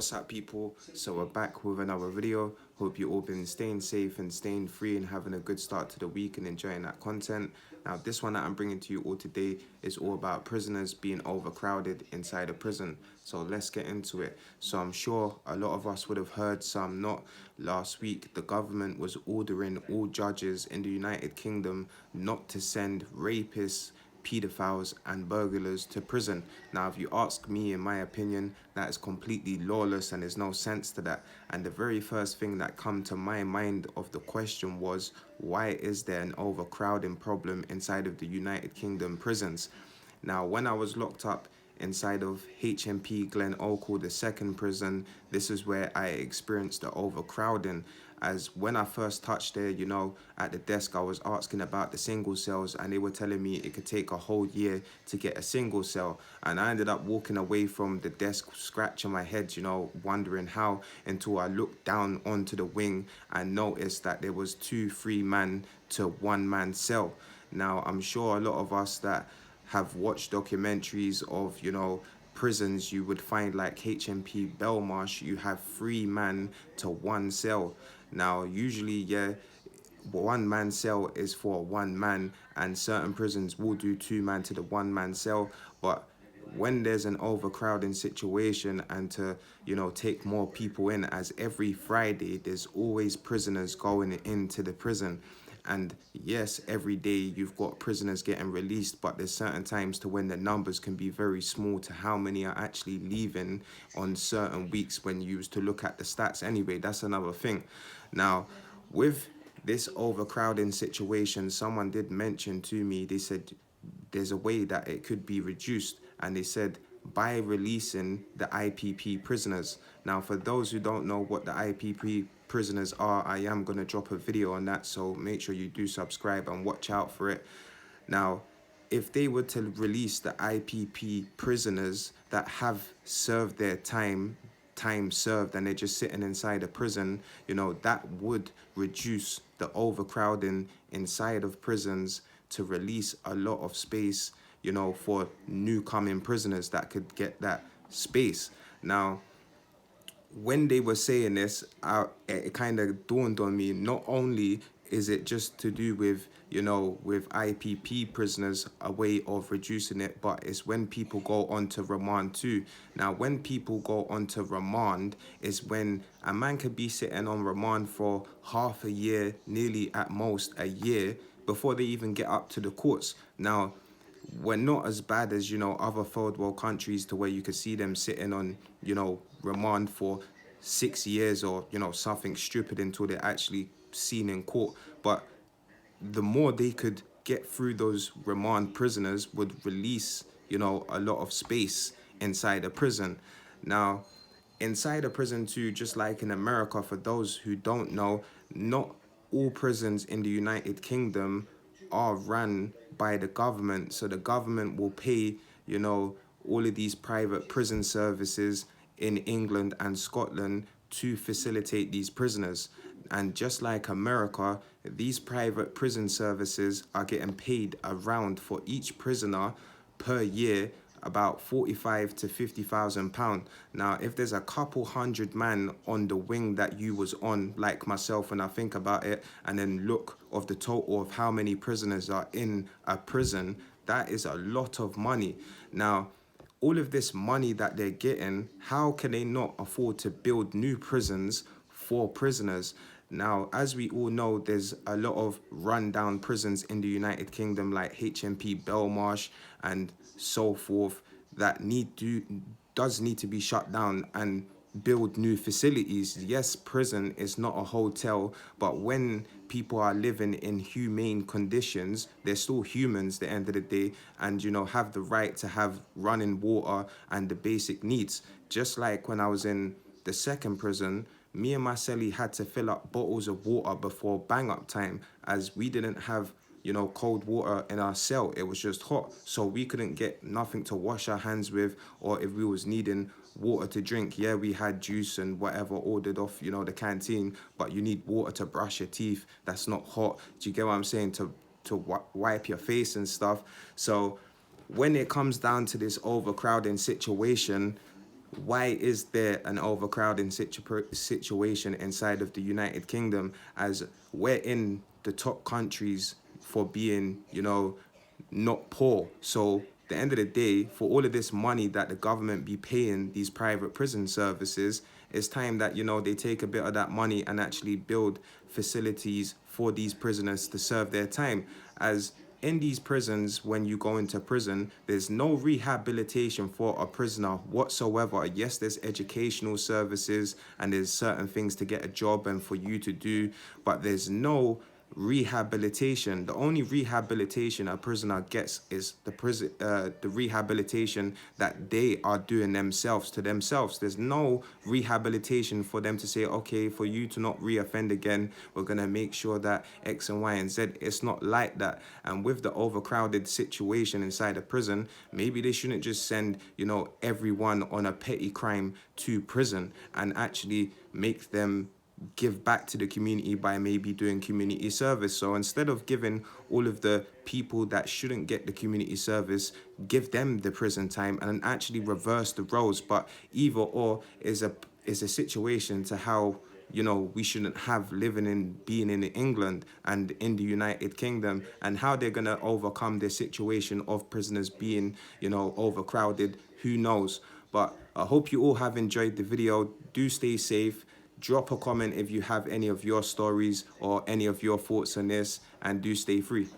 What's up, people? So we're back with another video. Hope you all been staying safe and staying free and having a good start to the week and enjoying that content. Now, this one that I'm bringing to you all today is all about prisoners being overcrowded inside a prison. So let's get into it. So I'm sure a lot of us would have heard, some not. Last week, the government was ordering all judges in the United Kingdom not to send rapists, pedophiles and burglars to prison. Now, if you ask me, in my opinion, that is completely lawless and there's no sense to that. And the very first thing that come to my mind of the question was, why is there an overcrowding problem inside of the United Kingdom prisons? Now, when I was locked up inside of HMP Glen Oakle, the second prison, this is where I experienced the overcrowding. As when I first touched there, at the desk, I was asking about the single cells and they were telling me it could take a whole year to get a single cell. And I ended up walking away from the desk, scratching my head, wondering how, until I looked down onto the wing and noticed that there was 2 3 man to 1 man cell. Now, I'm sure a lot of us that have watched documentaries of, prisons, you would find like HMP Belmarsh, you have 3 man to 1 cell. Now, usually, yeah, 1 man cell is for 1 man, and certain prisons will do 2 man to the 1 man cell. But when there's an overcrowding situation and to, take more people in, as every Friday, there's always prisoners going into the prison. And yes, every day you've got prisoners getting released, but there's certain times to when the numbers can be very small to how many are actually leaving on certain weeks when you used to look at the stats. Anyway, that's another thing. Now, with this overcrowding situation, someone did mention to me, they said there's a way that it could be reduced, and they said by releasing the IPP prisoners. Now, for those who don't know what the IPP prisoners are, I am going to drop a video on that, so make sure you do subscribe and watch out for it. Now, if they were to release the IPP prisoners that have served their time served, and they're just sitting inside a prison, that would reduce the overcrowding inside of prisons to release a lot of space, for new coming prisoners that could get that space. Now, when they were saying this, it kind of dawned on me, not only is it just to do with, with IPP prisoners, a way of reducing it, but it's when people go on to remand too. Now, when people go on to remand is when a man could be sitting on remand for half a year, nearly at most a year, before they even get up to the courts. Now, we're not as bad as, other third world countries to where you could see them sitting on, remand for 6 years or, something stupid until they're actually seen in court. But the more they could get through those remand prisoners would release, a lot of space inside a prison. Now, inside a prison too, just like in America, for those who don't know, not all prisons in the United Kingdom are run by the government. So the government will pay, all of these private prison services in England and Scotland to facilitate these prisoners. And just like America, these private prison services are getting paid around, for each prisoner per year, about 45 to 50,000 pound. Now, if there's a couple 100 man on the wing that you was on, like myself, when I think about it, and then look of the total of how many prisoners are in a prison, that is a lot of money. Now, all of this money that they're getting, how can they not afford to build new prisons for prisoners? Now, as we all know, there's a lot of rundown prisons in the United Kingdom, like HMP Belmarsh and so forth, that does need to be shut down and build new facilities. Yes, prison is not a hotel, but when people are living in humane conditions, they're still humans at the end of the day, and have the right to have running water and the basic needs. Just like when I was in the second prison, me and my cellie had to fill up bottles of water before bang up time, as we didn't have cold water in our cell. It was just hot, so we couldn't get nothing to wash our hands with, or if we was needing water to drink, yeah, we had juice and whatever ordered off the canteen, but you need water to brush your teeth. That's not hot. Do you get what I'm saying? To wipe your face and stuff. So when it comes down to this overcrowding situation, why is there an overcrowding situation inside of the United Kingdom, as we're in the top countries for being, you know, not poor? So the end of the day, for all of this money that the government be paying these private prison services, it's time that, you know, they take a bit of that money and actually build facilities for these prisoners to serve their time. As in these prisons, when you go into prison, there's no rehabilitation for a prisoner whatsoever. Yes, there's educational services and there's certain things to get a job and for you to do, but there's no rehabilitation. The only rehabilitation a prisoner gets is the rehabilitation that they are doing themselves to themselves. There's no rehabilitation for them to say, okay, for you to not reoffend again, we're gonna make sure that X and Y and Z. It's not like that. And with the overcrowded situation inside a prison, maybe they shouldn't just send, you know, everyone on a petty crime to prison and actually make them give back to the community by maybe doing community service. So instead of giving all of the people that shouldn't get the community service, give them the prison time and actually reverse the roles. But either or is a situation to how, you know, we shouldn't have living in being in England and in the United Kingdom, and how they're going to overcome this situation of prisoners being, you know, overcrowded. Who knows? But I hope you all have enjoyed the video. Do stay safe. Drop a comment if you have any of your stories or any of your thoughts on this, and do stay free.